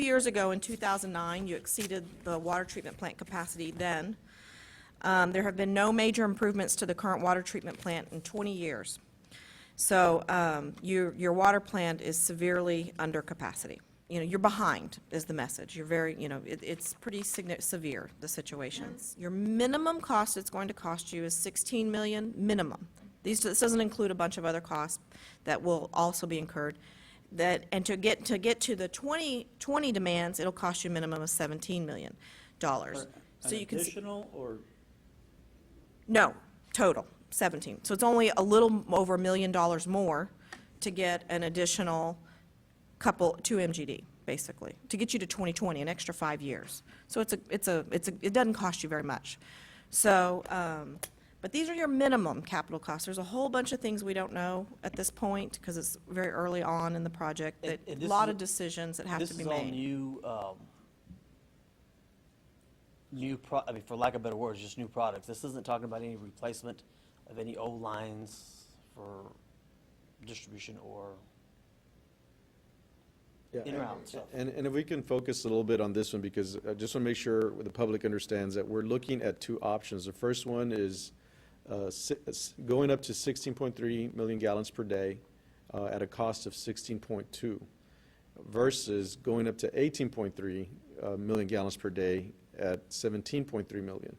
years ago, in 2009, you exceeded the water treatment plant capacity then. There have been no major improvements to the current water treatment plant in 20 years. So your water plant is severely under capacity. You know, you're behind is the message. You're very, you know, it's pretty severe, the situation. Your minimum cost it's going to cost you is $16 million minimum. This doesn't include a bunch of other costs that will also be incurred. And to get to the 2020 demands, it'll cost you a minimum of $17 million. So you can additional or? No, total, 17. So it's only a little over $1 million more to get an additional 2 MGD, basically, to get you to 2020, an extra 5 years. So it doesn't cost you very much. So, but these are your minimum capital costs. There's a whole bunch of things we don't know at this point because it's very early on in the project, that a lot of decisions that have to be made. This is all I mean, for lack of better words, just new products. This isn't talking about any replacement of any old lines for distribution or Yeah, in or out stuff. And if we can focus a little bit on this one, because I just want to make sure the public understands that we're looking at two options. The first one is going up to 16.3 million gallons per day at a cost of 16.2 versus going up to 18.3 million gallons per day at 17.3 million.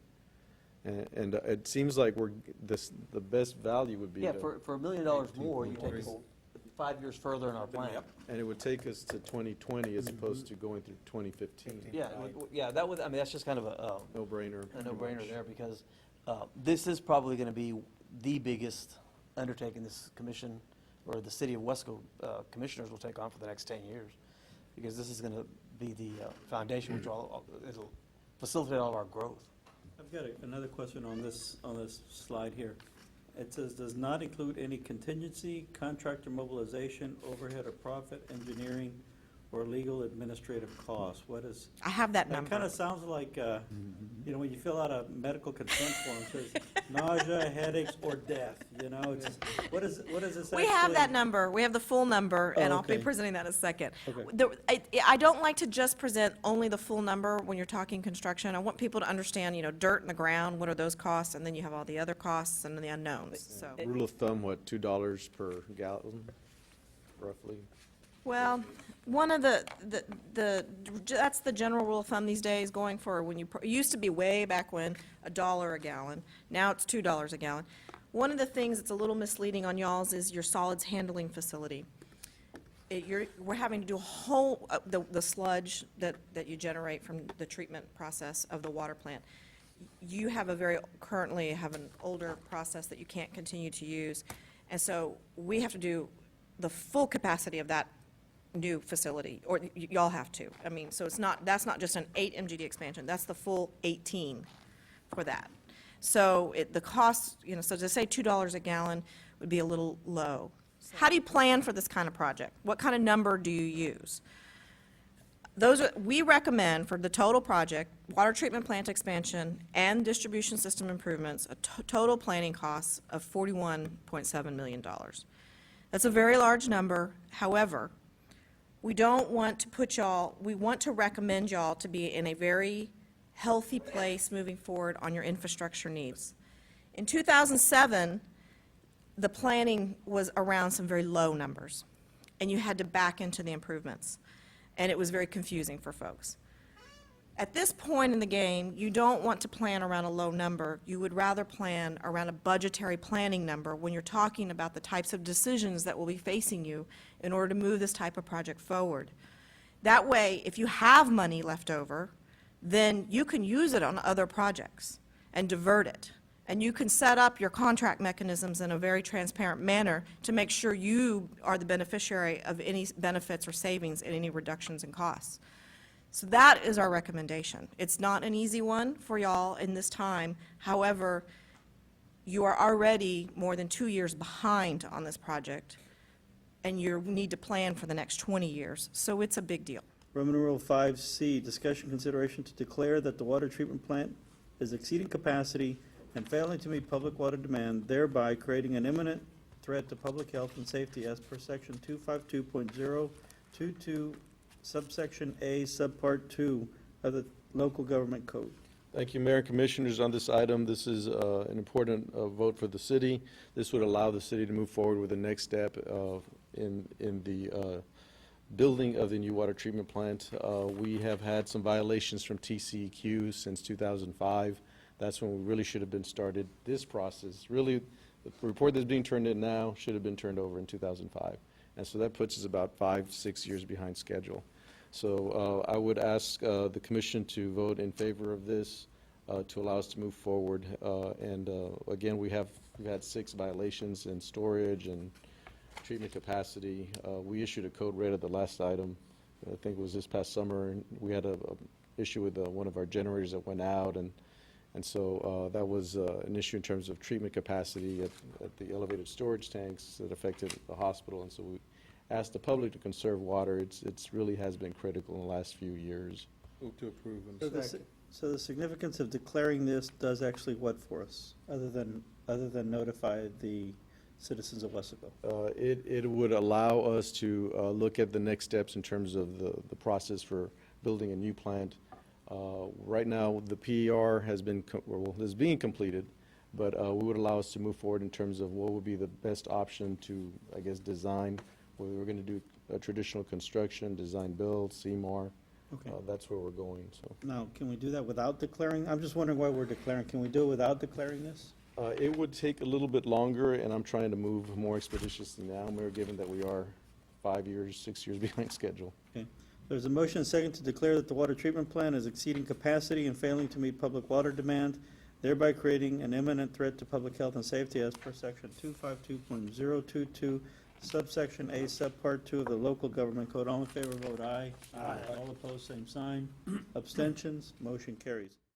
And it seems like the best value would be Yeah, to- for $1 million more, you take us 5 years further in our plan. and it would take us to 2020 as opposed to going through 2015. Yeah, that would, I mean, that's just kind of a No-brainer. a no-brainer there, because this is probably going to be the biggest undertaking this commission, or the city of Wesco commissioners will take on for the next 10 years, because this is going to be the foundation which it'll facilitate all of our growth. I've got another question on this slide here. It says, does not include any contingency, contractor mobilization, overhead or profit, engineering, or legal administrative costs. What is? I have that That number. kind of sounds like, you know, when you fill out a medical consent form, it says nausea, headaches, or death, you know, it's just, what is this We have actually? that number. We have the full number, and Oh, I'll be okay. presenting that in a second. Okay. I don't like to just present only the full number when you're talking construction. I want people to understand, you know, dirt in the ground, what are those costs, and then you have all the other costs and the unknowns, so. Rule of thumb, what, $2 per gallon, roughly? Well, one of that's the general rule of thumb these days, going for when it used to be way back when, $1 a gallon. Now it's $2 a gallon. One of the things that's a little misleading on y'all's is your solids handling facility. We're having to do a whole, the sludge that you generate from the treatment process of the water plant. You have currently have an older process that you can't continue to use. And so we have to do the full capacity of that new facility, or y'all have to. I mean, so that's not just an 8 MGD expansion, that's the full 18 for that. So the cost, you know, so to say $2 a gallon would be a little low. How do you plan for this kind of project? What kind of number do you use? We recommend for the total project, water treatment plant expansion and distribution system improvements, a total planning cost of $41.7 million. That's a very large number. However, we don't want to we want to recommend y'all to be in a very healthy place moving forward on your infrastructure needs. In 2007, the planning was around some very low numbers, and you had to back into the improvements, and it was very confusing for folks. At this point in the game, you don't want to plan around a low number. You would rather plan around a budgetary planning number when you're talking about the types of decisions that will be facing you in order to move this type of project forward. That way, if you have money left over, then you can use it on other projects and divert it. And you can set up your contract mechanisms in a very transparent manner to make sure you are the beneficiary of any benefits or savings and any reductions in costs. So that is our recommendation. It's not an easy one for y'all in this time. However, you are already more than 2 years behind on this project, and you need to plan for the next 20 years. So it's a big deal. Roman numeral 5C, discussion consideration to declare that the water treatment plant is exceeding capacity and failing to meet public water demand, thereby creating an imminent threat to public health and safety as per section 252.022 subsection A, subpart 2 of the local government code. Thank you, Mayor and Commissioners. On this item, this is an important vote for the city. This would allow the city to move forward with the next step in the building of the new water treatment plant. We have had some violations from TCEQ since 2005. That's when we really should have been started this process. Really, the report that's being turned in now should have been turned over in 2005. And so that puts us about 5-6 years behind schedule. So I would ask the commission to vote in favor of this to allow us to move forward. And again, we've had 6 violations in storage and treatment capacity. We issued a code red at the last item. I think it was this past summer, and we had a issue with one of our generators that went out, and so that was an issue in terms of treatment capacity at the elevated storage tanks that affected the hospital. And so we asked the public to conserve water. It's really has been critical in the last few years. Move to approve. So the significance of declaring this does actually what for us, other than notify the citizens of Wesco? It would allow us to look at the next steps in terms of the process for building a new plant. Right now, the PER is being completed, but we would allow us to move forward in terms of what would be the best option to, I guess, design, whether we're going to do a traditional construction, design build, CMAR. Okay. That's where we're going, so. Now, can we do that without declaring? I'm just wondering why we're declaring. Can we do it without declaring this? It would take a little bit longer, and I'm trying to move more expeditiously now, Mayor, given that we are 5 years, 6 years behind schedule. Okay. There's a motion and second to declare that the water treatment plant is exceeding capacity and failing to meet public water demand, thereby creating an imminent threat to public health and safety as per section 252.022, subsection A, subpart 2 of the local government code. All in favor, vote aye. Aye. All opposed, same sign. Abstentions, motion carries.